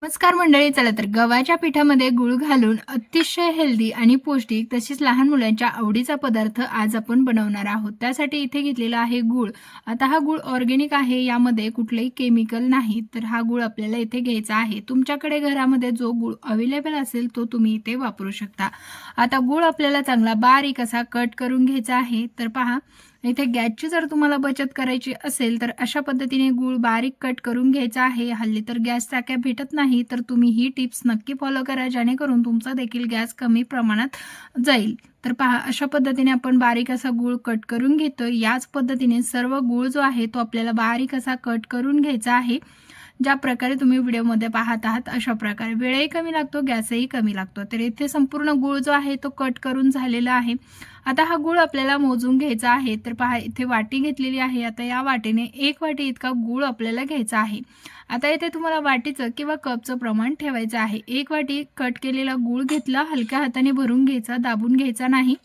नमस्कार मंडळी. चला तर गव्हाच्या पिठामध्ये गूळ घालून अतिशय हेल्दी आणि पौष्टिक तसेच लहान मुलांच्या आवडीचा पदार्थ आज आपण बनवणार आहोत. त्यासाठी इथे घेतलेला आहे गूळ. आता हा गूळ ऑर्गॅनिक आहे, यामध्ये कुठलेही केमिकल नाही. तर हा गूळ आपल्याला इथे घ्यायचा आहे. तुमच्याकडे घरामध्ये जो गूळ अवेलेबल असेल तो तुम्ही इथे वापरू शकता. आता गूळ आपल्याला चांगला बारीक असा कट करून घ्यायचा आहे. तर पहा, इथे गॅसची जर तुम्हाला बचत करायची असेल तर अशा पद्धतीने गूळ बारीक कट करून घ्यायचा आहे. हल्ली तर गॅस टाक्या भेटत नाही, तर तुम्ही ही टिप्स नक्की फॉलो करा, जेणेकरून तुमचा देखील गॅस कमी प्रमाणात जाईल. तर पहा, अशा पद्धतीने आपण बारीक असा गूळ कट करून घेतोय. याच पद्धतीने सर्व गूळ जो आहे तो आपल्याला बारीक असा कट करून घ्यायचा आहे. ज्या प्रकारे तुम्ही व्हिडिओमध्ये पाहत आहात अशा प्रकारे. वेळही कमी लागतो, गॅसही कमी लागतो. तर इथे संपूर्ण गूळ जो आहे तो कट करून झालेला आहे. आता हा गूळ आपल्याला मोजून घ्यायचा आहे. तर पहा, इथे वाटी घेतलेली आहे. आता या वाटीने 1 वाटी इतका गूळ आपल्याला घ्यायचा आहे. आता इथे तुम्हाला वाटीचं किंवा कपचं प्रमाण ठेवायचं आहे. 1 वाटी कट केलेला गूळ घेतला, हलक्या हाताने भरून घ्यायचा, दाबून घ्यायचा नाही.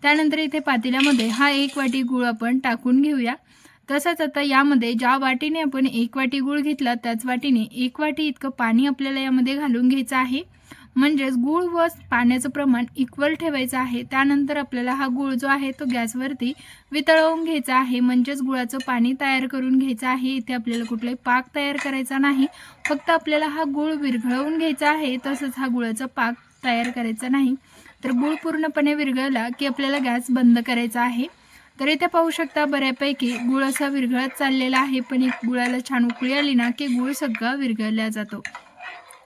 त्यानंतर इथे पातेल्यामध्ये हा 1 वाटी गूळ आपण टाकून घेऊया. तसंच आता यामध्ये ज्या वाटीने आपण 1 वाटी गूळ घेतला त्याच वाटीने 1 वाटी इतकं पाणी आपल्याला यामध्ये घालून घ्यायचं आहे. म्हणजेच गूळ व पाण्याचं प्रमाण इक्वल ठेवायचं आहे. त्यानंतर आपल्याला हा गूळ जो आहे तो गॅसवरती वितळवून घ्यायचा आहे. म्हणजेच गुळाचं पाणी तयार करून घ्यायचं आहे. इथे आपल्याला कुठलाही पाक तयार करायचा नाही. फक्त आपल्याला हा गूळ विरघळवून घ्यायचा आहे. तसंच हा गुळाचा पाक तयार करायचा नाही. तर गूळ पूर्णपणे विरघळला की आपल्याला गॅस बंद करायचा आहे. तर इथे पाहू शकता, बऱ्यापैकी गूळ असा विरघळत चाललेला आहे. पण एक गुळाला छान उकळी आली ना की गूळ सगळा विरघळला जातो.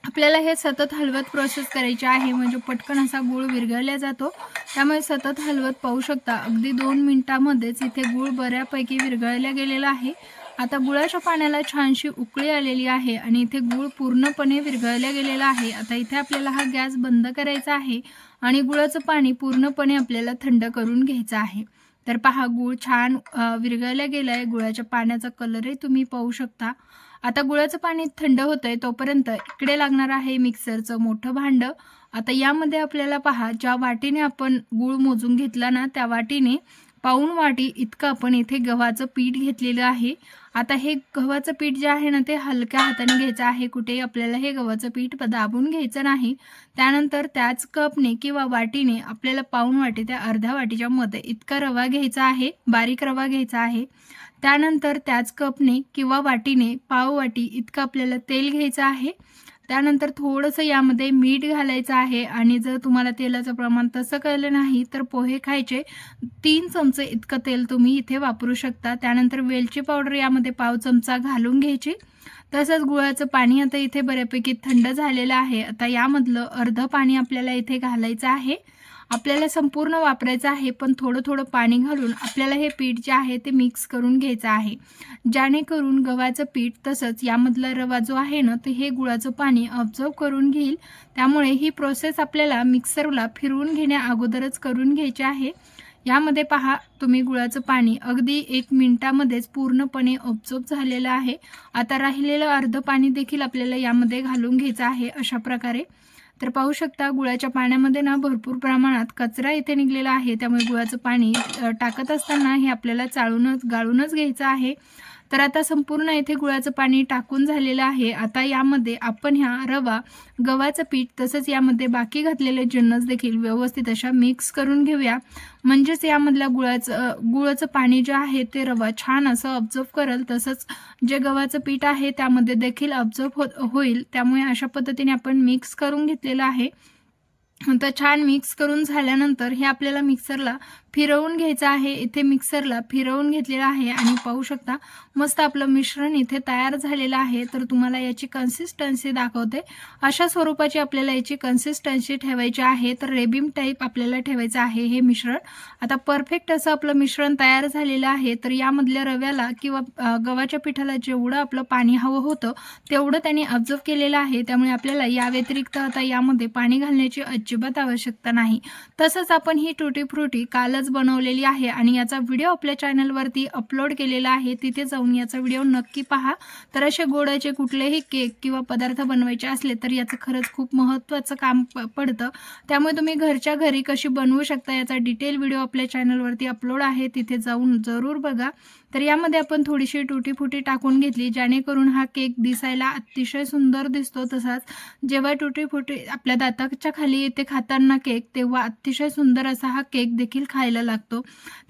आपल्याला हे सतत हलवत प्रोसेस करायची आहे, म्हणजे पटकन असा गूळ विरघळला जातो. त्यामुळे सतत हलवत पाहू शकता, अगदी 2 मिनिटांमध्येच इथे गूळ बऱ्यापैकी विरघळला गेलेला आहे. आता गुळाच्या पाण्याला छानशी उकळी आलेली आहे आणि इथे गूळ पूर्णपणे विरघळला गेलेला आहे. आता इथे आपल्याला हा गॅस बंद करायचा आहे आणि गुळाचं पाणी पूर्णपणे आपल्याला थंड करून घ्यायचं आहे. तर पहा, गूळ छान विरघळला गेला आहे. गुळाच्या पाण्याचा कलरही तुम्ही पाहू शकता. आता गुळाचं पाणी थंड होतंय तोपर्यंत इकडे लागणार आहे मिक्सरचं मोठं भांडं. आता यामध्ये आपल्याला पहा, ज्या वाटीने आपण गूळ मोजून घेतला ना त्या वाटीने पाऊण वाटी इतकं आपण इथे गव्हाचं पीठ घेतलेलं आहे. आता हे गव्हाचं पीठ जे आहे ना ते हलक्या हाताने घ्यायचं आहे. कुठेही आपल्याला हे गव्हाचं पीठ दाबून घ्यायचं नाही. त्यानंतर त्याच कपने किंवा वाटीने आपल्याला पाऊण वाटी त्या अर्ध्या वाटीच्या मध्ये इतका रवा घ्यायचा आहे, बारीक रवा घ्यायचा आहे. त्यानंतर त्याच कपने किंवा वाटीने पाव वाटी इतकं आपल्याला तेल घ्यायचं आहे. त्यानंतर थोडंसं यामध्ये मीठ घालायचं आहे आणि जर तुम्हाला तेलाचं प्रमाण तसं कळलं नाही तर पोहे खायचे 3 चमचे इतकं तेल तुम्ही इथे वापरू शकता. त्यानंतर वेलची पावडर यामध्ये पाव चमचा घालून घ्यायची. तसंच गुळाचं पाणी आता इथे बऱ्यापैकी थंड झालेलं आहे. आता यामधलं अर्धं पाणी आपल्याला इथे घालायचं आहे. आपल्याला संपूर्ण वापरायचं आहे, पण थोडं थोडं पाणी घालून आपल्याला हे पीठ जे आहे ते मिक्स करून घ्यायचं आहे, जेणेकरून गव्हाचं पीठ तसंच यामधला रवा जो आहे ना ते हे गुळाचं पाणी ऑब्झर्व करून घेईल. त्यामुळे ही प्रोसेस आपल्याला मिक्सरला फिरवून घेण्या अगोदरच करून घ्यायची आहे. यामध्ये पहा, तुम्ही गुळाचं पाणी अगदी 1 मिनिटामध्येच पूर्णपणे ऑब्झर्व झालेलं आहे. आता राहिलेलं अर्धं पाणी देखील आपल्याला यामध्ये घालून घ्यायचं आहे अशा प्रकारे. तर पाहू शकता, गुळाच्या पाण्यामध्ये ना भरपूर प्रमाणात कचरा इथे निघलेला आहे. त्यामुळे गुळाचं पाणी टाकत असताना हे आपल्याला गाळूनच घ्यायचं आहे. तर आता संपूर्ण इथे गुळाचं पाणी टाकून झालेलं आहे. आता यामध्ये आपण रवा, गव्हाचं पीठ तसंच यामध्ये बाकी घातलेले जिन्नस देखील व्यवस्थित अशा मिक्स करून घेऊया. म्हणजेच यामधल्या गुळाचं पाणी जे आहे ते रवा छान असं ऑब्झर्व करेल, तसंच जे गव्हाचं पीठ आहे त्यामध्ये देखील ऑब्झर्व होईल. त्यामुळे अशा पद्धतीने आपण मिक्स करून घेतलेलं आहे. आता छान मिक्स करून झाल्यानंतर हे आपल्याला मिक्सरला फिरवून घ्यायचं आहे. इथे मिक्सरला फिरवून घेतलेलं आहे आणि पाहू शकता, मस्त आपलं मिश्रण इथे तयार झालेलं आहे. तर तुम्हाला याची कन्सिस्टन्सी दाखवते. अशा स्वरूपाची आपल्याला याची कन्सिस्टन्सी ठेवायची आहे. तर रेबीम टाईप आपल्याला ठेवायचं आहे हे मिश्रण. आता परफेक्ट असं आपलं मिश्रण तयार झालेलं आहे. तर यामधल्या रव्याला किंवा गव्हाच्या पिठाला जेवढं आपलं पाणी हवं होतं तेवढं त्यांनी ऑब्झर्व केलेलं आहे. त्यामुळे आपल्याला या व्यतिरिक्त आता यामध्ये पाणी घालण्याची अजिबात आवश्यकता नाही. तसंच आपण ही टुटी फ्रुटी कालच बनवलेली आहे आणि याचा व्हिडिओ आपल्या चॅनलवरती अपलोड केलेला आहे. तिथे जाऊन याचा व्हिडिओ नक्की पहा. तर असे गोडाचे कुठलेही केक किंवा पदार्थ बनवायचे असले तर याचं खरंच खूप महत्त्वाचं काम पडतं. त्यामुळे तुम्ही घरच्या घरी कशी बनवू शकता याचा डिटेल व्हिडिओ आपल्या चॅनलवरती अपलोड आहे. तिथे जाऊन जरूर बघा. तर यामध्ये आपण थोडीशी टुटी फुटी टाकून घेतली, जेणेकरून हा केक दिसायला अतिशय सुंदर दिसतो. तसाच जेव्हा टुटी फुटी आपल्या दाताच्या खाली येते खाताना केक, तेव्हा अतिशय सुंदर असा हा केक देखील खायला लागतो.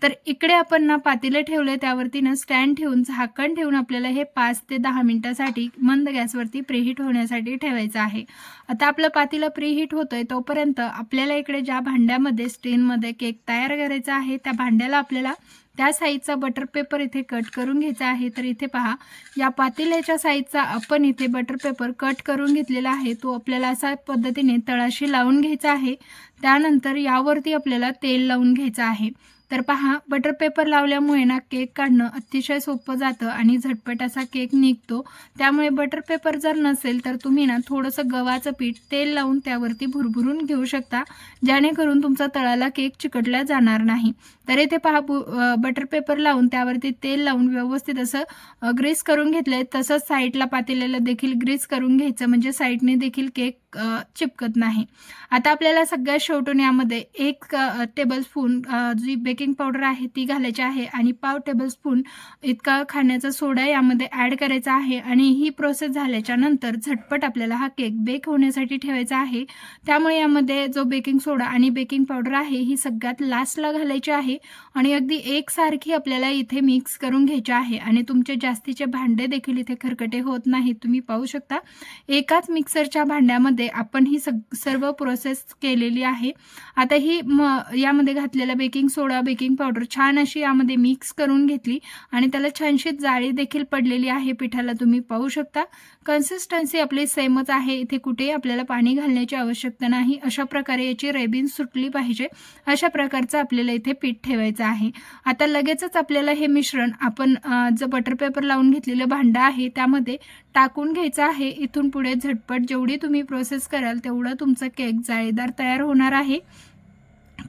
तर इकडे आपण ना पातेले ठेवले, त्यावरती ना स्टँड ठेवून झाकण ठेवून आपल्याला हे 5 ते 10 मिनिटासाठी मंद गॅसवरती प्रीहीट होण्यासाठी ठेवायचं आहे. आता आपलं पातेलं प्रीहीट होतंय तोपर्यंत आपल्याला इकडे ज्या भांड्यामध्ये स्टीममध्ये केक तयार करायचा आहे, त्या भांड्याला आपल्याला त्या साईजचा बटर पेपर इथे कट करून घ्यायचा आहे. तर इथे पहा, या पातेल्याच्या साईजचा आपण इथे बटर पेपर कट करून घेतलेला आहे. तो आपल्याला अशा पद्धतीने तळाशी लावून घ्यायचा आहे. त्यानंतर यावरती आपल्याला तेल लावून घ्यायचं आहे. तर पहा, बटर पेपर लावल्यामुळे ना केक काढणं अतिशय सोपं जातं आणि झटपट असा केक निघतो. त्यामुळे बटर पेपर जर नसेल तर तुम्ही ना थोडंसं गव्हाचं पीठ तेल लावून त्यावरती भुरभुरून घेऊ शकता, जेणेकरून तुमचा तळाला केक चिकटला जाणार नाही. तर इथे पहा, बटर पेपर लावून त्यावरती तेल लावून व्यवस्थित असं ग्रीस करून घेतलंय. तसंच साईडला पातेल्याला देखील ग्रीस करून घ्यायचं, म्हणजे साईडने देखील केक चिपकत नाही. आता आपल्याला सगळ्यात शेवटून यामध्ये 1 टेबलस्पून जी बेकिंग पावडर आहे ती घालायची आहे आणि पाव टेबलस्पून इतका खाण्याचा सोडा यामध्ये ॲड करायचा आहे. आणि ही प्रोसेस झाल्याच्या नंतर झटपट आपल्याला हा केक बेक होण्यासाठी ठेवायचा आहे. त्यामुळे यामध्ये जो बेकिंग सोडा आणि बेकिंग पावडर आहे ही सगळ्यात लास्टला घालायची आहे आणि अगदी एकसारखी आपल्याला इथे मिक्स करून घ्यायची आहे. आणि तुमचे जास्तीचे भांडे देखील इथे खरकटे होत नाहीत. तुम्ही पाहू शकता, एकाच मिक्सरच्या भांड्यामध्ये आपण ही सर्व प्रोसेस केलेली आहे. आता ही यामध्ये घातलेला बेकिंग सोडा, बेकिंग पावडर छान अशी यामध्ये मिक्स करून घेतली आणि त्याला छानशी जाळी देखील पडलेली आहे पिठाला. तुम्ही पाहू शकता, कन्सिस्टन्सी आपली सेमच आहे. इथे कुठेही आपल्याला पाणी घालण्याची आवश्यकता नाही. अशा प्रकारे याची रेबिन सुटली पाहिजे, अशा प्रकारचं आपल्याला इथे पीठ ठेवायचं आहे. आता लगेचच आपल्याला हे मिश्रण आपण जो बटर पेपर लावून घेतलेलं भांडं आहे त्यामध्ये टाकून घ्यायचं आहे. इथून पुढे झटपट जेवढी तुम्ही प्रोसेस कराल तेवढं तुमचा केक जाळीदार तयार होणार आहे.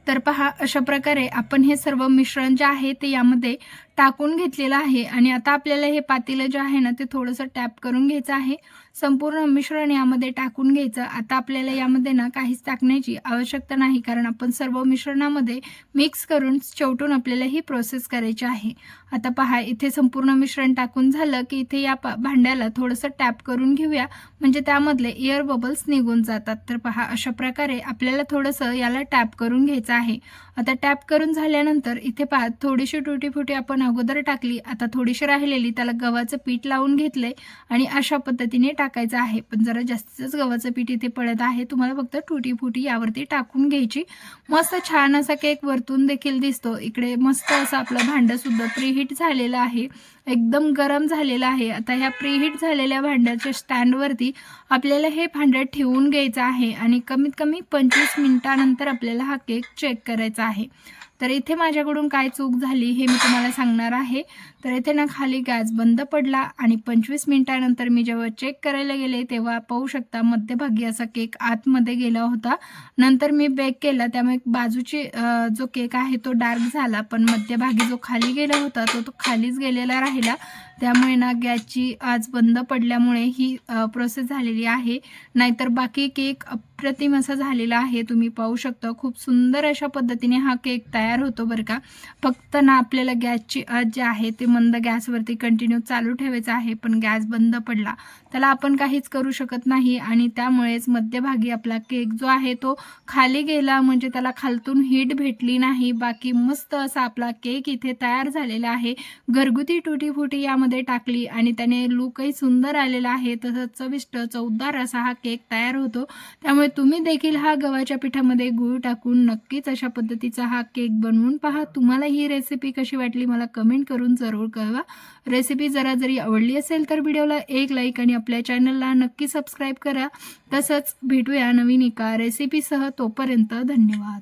तर पहा, अशा प्रकारे आपण हे सर्व मिश्रण जे आहे ते यामध्ये टाकून घेतलेलं आहे. आणि आता आपल्याला हे पातेलं जे आहे ना ते थोडंसं टॅप करून घ्यायचं आहे. संपूर्ण मिश्रण यामध्ये टाकून घ्यायचं. आता आपल्याला यामध्ये ना काहीच टाकण्याची आवश्यकता नाही, कारण आपण सर्व मिश्रणामध्ये मिक्स करून शेवटून आपल्याला ही प्रोसेस करायची आहे. आता पहा, इथे संपूर्ण मिश्रण टाकून झालं की इथे या भांड्याला थोडंसं टॅप करून घेऊया, म्हणजे त्यामधले एअर बबल्स निघून जातात. तर पहा, अशा प्रकारे आपल्याला थोडंसं याला टॅप करून घ्यायचं आहे. आता टॅप करून झाल्यानंतर इथे पहा, थोडीशी टुटी फुटी आपण अगोदर टाकली, आता थोडीशी राहिलेली त्याला गव्हाचं पीठ लावून घेतलंय आणि अशा पद्धतीने टाकायचं आहे. पण जरा जास्तीच गव्हाचं पीठ इथे पडत आहे, तुम्हाला फक्त टुटी फुटी यावरती टाकून घ्यायची. मस्त छान असा केक वरतून देखील दिसतो. इकडे मस्त असं आपलं भांडं सुद्धा प्रीहीट झालेलं आहे, एकदम गरम झालेलं आहे. आता ह्या प्रीहीट झालेल्या भांड्याच्या स्टँडवरती आपल्याला हे भांडं ठेवून घ्यायचं आहे आणि कमीत कमी 25 मिनिटानंतर आपल्याला हा केक चेक करायचा आहे. तर इथे माझ्याकडून काय चूक झाली हे मी तुम्हाला सांगणार आहे. तर इथे ना खाली गॅस बंद पडला आणि 25 मिनिटानंतर मी जेव्हा चेक करायला गेले तेव्हा पाहू शकता मध्यभागी असा केक आतमध्ये गेला होता. नंतर मी बेक केला, त्यामुळे बाजूची जो केक आहे तो डार्क झाला, पण मध्यभागी जो खाली गेला होता तो खालीच गेलेला राहिला. त्यामुळे ना गॅसची आज बंद पडल्यामुळे ही प्रोसेस झालेली आहे. नाहीतर बाकी केक अप्रतिम असा झालेला आहे. तुम्ही पाहू शकता, खूप सुंदर अशा पद्धतीने हा केक तयार होतो बरं का. फक्त ना आपल्याला गॅसची आच जे आहे ते मंद गॅसवरती कंटिन्यू चालू ठेवायचं आहे. पण गॅस बंद पडला त्याला आपण काहीच करू शकत नाही आणि त्यामुळेच मध्यभागी आपला केक जो आहे तो खाली गेला, म्हणजे त्याला खालतून हीट भेटली नाही. बाकी मस्त असा आपला केक इथे तयार झालेला आहे. घरगुती टुटी फुटी यामध्ये टाकली आणि त्याने लुकही सुंदर आलेला आहे. तसंच चविष्ट चवदार असा हा केक तयार होतो. त्यामुळे तुम्ही देखील हा गव्हाच्या पिठामध्ये गूळ टाकून नक्कीच अशा पद्धतीचा हा केक बनवून पहा. तुम्हाला ही रेसिपी कशी वाटली मला कमेंट करून जरूर कळवा. रेसिपी जरी आवडली असेल तर व्हिडिओला एक लाईक आणि आपल्या चॅनलला नक्की सबस्क्राईब करा. तसंच भेटूया नवीन एका रेसिपीसह. तोपर्यंत धन्यवाद.